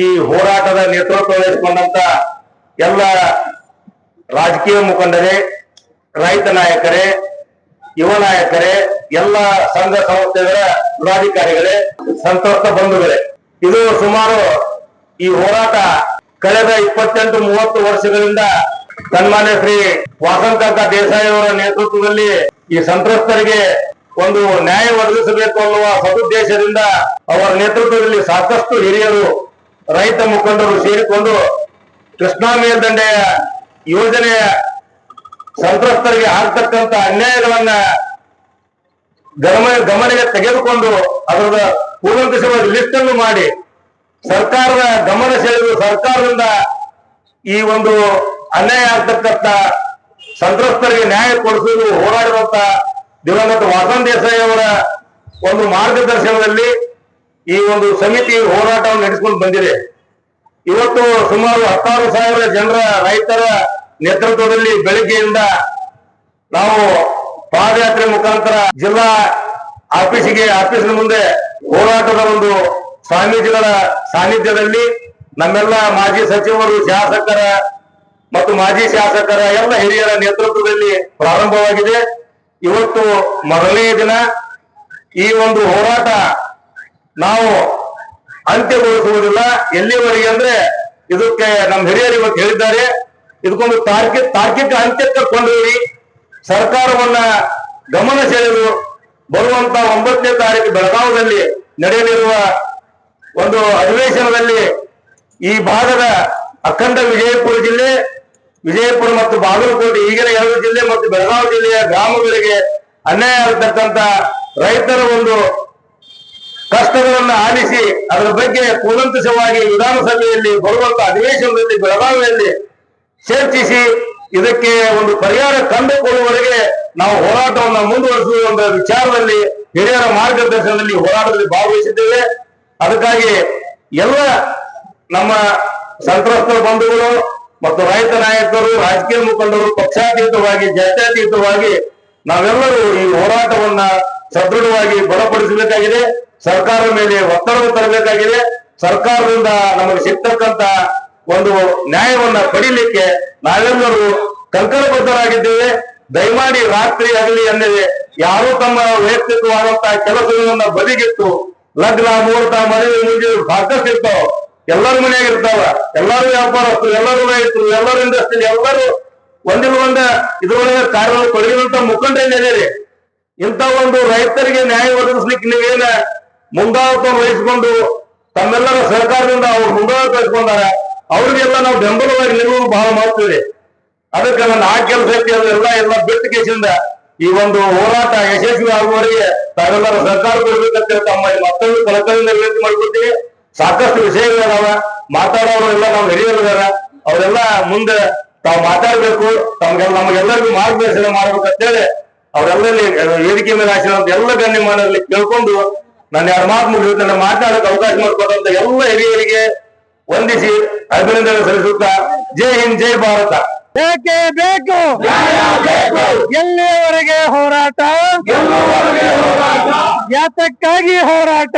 ಈ ಹೋರಾಟದ ನೇತೃತ್ವ ವಹಿಸಿಕೊಂಡಂತ ಎಲ್ಲ ರಾಜಕೀಯ ಮುಖಂಡರೇ, ರೈತ ನಾಯಕರೇ, ಯುವ ನಾಯಕರೇ, ಎಲ್ಲ ಸಂಘ ಸಂಸ್ಥೆಗಳ ಪದಾಧಿಕಾರಿಗಳೇ, ಸಂತ್ರಸ್ತ ಬಂಧುಗಳೇ, ಇದು ಸುಮಾರು ಈ ಹೋರಾಟ ಕಳೆದ 28-30 ವರ್ಷಗಳಿಂದ ಸನ್ಮಾನ್ಯ ಶ್ರೀ ವಾಸಂತಕ ದೇಸಾಯಿ ಅವರ ನೇತೃತ್ವದಲ್ಲಿ ಈ ಸಂತ್ರಸ್ತರಿಗೆ ಒಂದು ನ್ಯಾಯ ಒದಗಿಸಬೇಕು ಅನ್ನುವ ಸದುದ್ದೇಶದಿಂದ ಅವರ ನೇತೃತ್ವದಲ್ಲಿ ಸಾಕಷ್ಟು ಹಿರಿಯರು, ರೈತ ಮುಖಂಡರು ಸೇರಿಕೊಂಡು ಕೃಷ್ಣಾ ಮೇಲ್ದಂಡೆಯ ಯೋಜನೆಯ ಸಂತ್ರಸ್ತರಿಗೆ ಆಗ್ತಕ್ಕಂತ ಅನ್ಯಾಯಗಳನ್ನ ಗಮನಕ್ಕೆ ತೆಗೆದುಕೊಂಡು ಅದರ ಕೂಲಂಕಷವಾದ ಲಿಸ್ಟ್ ಅನ್ನು ಮಾಡಿ ಸರ್ಕಾರದ ಗಮನ ಸೆಳೆದು ಸರ್ಕಾರದಿಂದ ಈ ಒಂದು ಅನ್ಯಾಯ ಆಗ್ತಕ್ಕಂಥ ಸಂತ್ರಸ್ತರಿಗೆ ನ್ಯಾಯ ಕೊಡಿಸುವುದು ಹೋರಾಡಿರುವಂತ ದಿವಂಗತ ವಾಸಂತ ದೇಸಾಯಿ ಅವರ ಒಂದು ಮಾರ್ಗದರ್ಶನದಲ್ಲಿ ಈ ಒಂದು ಸಮಿತಿ ಹೋರಾಟವನ್ನು ನಡೆಸಿಕೊಂಡು ಬಂದಿದೆ. ಇವತ್ತು ಸುಮಾರು 16,000 ಜನರ ರೈತರ ನೇತೃತ್ವದಲ್ಲಿ ಬೆಳಗ್ಗೆಯಿಂದ ನಾವು ಪಾದಯಾತ್ರೆ ಮುಖಾಂತರ ಜಿಲ್ಲಾ ಆಫೀಸಿನ ಮುಂದೆ ಹೋರಾಟದ ಒಂದು ಸ್ವಾಮೀಜಿಗಳ ಸಾನ್ನಿಧ್ಯದಲ್ಲಿ ನಮ್ಮೆಲ್ಲ ಮಾಜಿ ಸಚಿವರು, ಶಾಸಕರ ಮತ್ತು ಮಾಜಿ ಶಾಸಕರ ಎಲ್ಲ ಹಿರಿಯರ ನೇತೃತ್ವದಲ್ಲಿ ಪ್ರಾರಂಭವಾಗಿದೆ. ಇವತ್ತು ಮೊದಲನೇ ದಿನ. ಈ ಒಂದು ಹೋರಾಟ ನಾವು ಅಂತ್ಯಗೊಳಿಸುವುದಿಲ್ಲ. ಎಲ್ಲಿವರೆಗೆ ಅಂದ್ರೆ ಇದಕ್ಕೆ ನಮ್ಮ ಹಿರಿಯರು ಇವತ್ತು ಹೇಳಿದ್ದಾರೆ, ಇದಕ್ಕೊಂದು ತಾರ್ಕಿಕ ಅಂತ್ಯಕ್ಕೆ ಕೊಂಡೊಯ್ಯಿ ಸರ್ಕಾರವನ್ನ ಗಮನ ಸೆಳೆದು ಬರುವಂತ 9ನೇ ತಾರೀಕು ಬೆಳಗಾವಿಯಲ್ಲಿ ನಡೆಯಲಿರುವ ಒಂದು ಅಧಿವೇಶನದಲ್ಲಿ ಈ ಭಾಗದ ಅಖಂಡ ವಿಜಯಪುರ ಜಿಲ್ಲೆ, ವಿಜಯಪುರ ಮತ್ತು ಬಾಗಲಕೋಟೆ ಈಗಿನ 2 ಜಿಲ್ಲೆ ಮತ್ತು ಬೆಳಗಾವಿ ಜಿಲ್ಲೆಯ ಗ್ರಾಮಗಳಿಗೆ ಅನ್ಯಾಯ ಆಗತಕ್ಕಂತ ರೈತರ ಒಂದು ಕಷ್ಟಗಳನ್ನ ಆಲಿಸಿ ಅದರ ಬಗ್ಗೆ ಕೂಲಂಕಷವಾಗಿ ವಿಧಾನಸಭೆಯಲ್ಲಿ ಬರುವಂತ ಅಧಿವೇಶನದಲ್ಲಿ ಬೆಳಗಾವಿಯಲ್ಲಿ ಚರ್ಚಿಸಿ ಇದಕ್ಕೆ ಒಂದು ಪರಿಹಾರ ಕಂಡುಕೊಳ್ಳುವವರೆಗೆ ನಾವು ಹೋರಾಟವನ್ನು ಮುಂದುವರಿಸುವ ಒಂದು ವಿಚಾರದಲ್ಲಿ ಹಿರಿಯರ ಮಾರ್ಗದರ್ಶನದಲ್ಲಿ ಹೋರಾಟದಲ್ಲಿ ಭಾಗವಹಿಸಿದ್ದೇವೆ. ಅದಕ್ಕಾಗಿ ಎಲ್ಲ ನಮ್ಮ ಸಂತ್ರಸ್ತ ಬಂಧುಗಳು ಮತ್ತು ರೈತ ನಾಯಕರು, ರಾಜಕೀಯ ಮುಖಂಡರು ಪಕ್ಷಾತೀತವಾಗಿ, ಜಾತ್ಯತೀತವಾಗಿ ನಾವೆಲ್ಲರೂ ಈ ಹೋರಾಟವನ್ನ ಸದೃಢವಾಗಿ ಬಲಪಡಿಸಬೇಕಾಗಿದೆ. ಸರ್ಕಾರದ ಮೇಲೆ ಒತ್ತಡ ತರಬೇಕಾಗಿದೆ. ಸರ್ಕಾರದಿಂದ ನಮಗೆ ಸಿಗ್ತಕ್ಕಂತ ಒಂದು ನ್ಯಾಯವನ್ನ ಪಡಿಲಿಕ್ಕೆ ನಾವೆಲ್ಲರೂ ಕಂಕಣಬದ್ಧರಾಗಿದ್ದೇವೆ. ದಯಮಾಡಿ ರಾತ್ರಿ ಆಗಲಿ ಅನ್ನದೆ ಯಾರು ತಮ್ಮ ವೈಯಕ್ತಿಕವಾದಂತಹ ಕೆಲಸಗಳನ್ನ ಬದಿಗಿಟ್ಟು ಲಗ್ನ, ಮುಹೂರ್ತ, ಮದುವೆ ಮುಂಜಿ ಸಾಕಷ್ಟು ಇರ್ತಾವ, ಎಲ್ಲರ ಮನೆಯಾಗ ಇರ್ತಾವ, ಎಲ್ಲರೂ ವ್ಯಾಪಾರಸ್ಥರು, ಎಲ್ಲರೂ ರೈತರು, ಎಲ್ಲರೂ ಇಂಡಸ್ಟ್ರಿ, ಎಲ್ಲರೂ ಒಂದಿಲ್ಲ ಒಂದ ಇದ್ರೊಳಗೆ ಕಾರ್ಯವನ್ನು ತೊಡಗಿದಂತ ಮುಖಂಡರಿದ್ದಾರೆ. ಇಂಥ ಒಂದು ರೈತರಿಗೆ ನ್ಯಾಯ ಒದಗಿಸ್ಲಿಕ್ಕೆ ನೀವೇನ ಮುಂದಾಳತ್ವ ವಹಿಸಿಕೊಂಡು ತಮ್ಮೆಲ್ಲರ ಸರ್ಕಾರದಿಂದ ಅವ್ರು ಮುಂದಾಳತ್ವ ವಹಿಸ್ಕೊಂಡಾರ, ಅವ್ರಿಗೆಲ್ಲ ನಾವು ಬೆಂಬಲವಾಗಿ ನಿಲ್ಲುವುದು ಬಹಳ ಮಹತ್ವ ಇದೆ. ಅದಕ್ಕೆ ನನ್ನ ಆ ಕೆಲಸಕ್ಕೆ ಎಲ್ಲ ಬಿಟ್ಟು ಕೇಸಿಂದ ಈ ಒಂದು ಹೋರಾಟ ಯಶಸ್ವಿ ಆಗುವವರೆಗೆ ತಾವೆಲ್ಲರ ಸರ್ಕಾರ ಕೊಡ್ಬೇಕಂತ ತಮ್ಮ ಮತ್ತೊಂದು ಕಳಕಳಿಯಿಂದ ವಿನಂತಿ ಮಾಡ್ಕೊತೀವಿ. ಸಾಕಷ್ಟು ವಿಷಯಗಳದಾವ, ಮಾತಾಡೋರು ಎಲ್ಲ ನಾವು ಹಿರಿಯರಿದಾರ, ಅವರೆಲ್ಲ ಮುಂದೆ ತಾವು ಮಾತಾಡ್ಬೇಕು, ನಮಗೆಲ್ಲರಿಗೂ ಮಾರ್ಗದರ್ಶನ ಮಾಡ್ಬೇಕಂತೇಳಿ ಅವರೆಲ್ಲಲ್ಲಿ ವೇದಿಕೆ ಮೇಲೆ ಹಾಸಿದಂತ ಎಲ್ಲ ಗಣ್ಯಮಾನರಲ್ಲಿ ಕೇಳ್ಕೊಂಡು ನಾನು 2 ಮಾತು ಮುಗಿದ ಮಾತನಾಡಕ್ಕೆ ಅವಕಾಶ ಮಾಡಿಕೊಟ್ಟಂತ ಎಲ್ಲ ಹಿರಿಯರಿಗೆ ವಂದಿಸಿ ಅಭಿನಂದನೆ ಸಲ್ಲಿಸುತ್ತಾ ಜೈ ಹಿಂದ್, ಜೈ ಭಾರತ. ಬೇಕೇ ಬೇಕು, ಎಲ್ಲಿಯವರೆಗೆ ಹೋರಾಟ, ಯಾತಕ್ಕಾಗಿ ಹೋರಾಟ,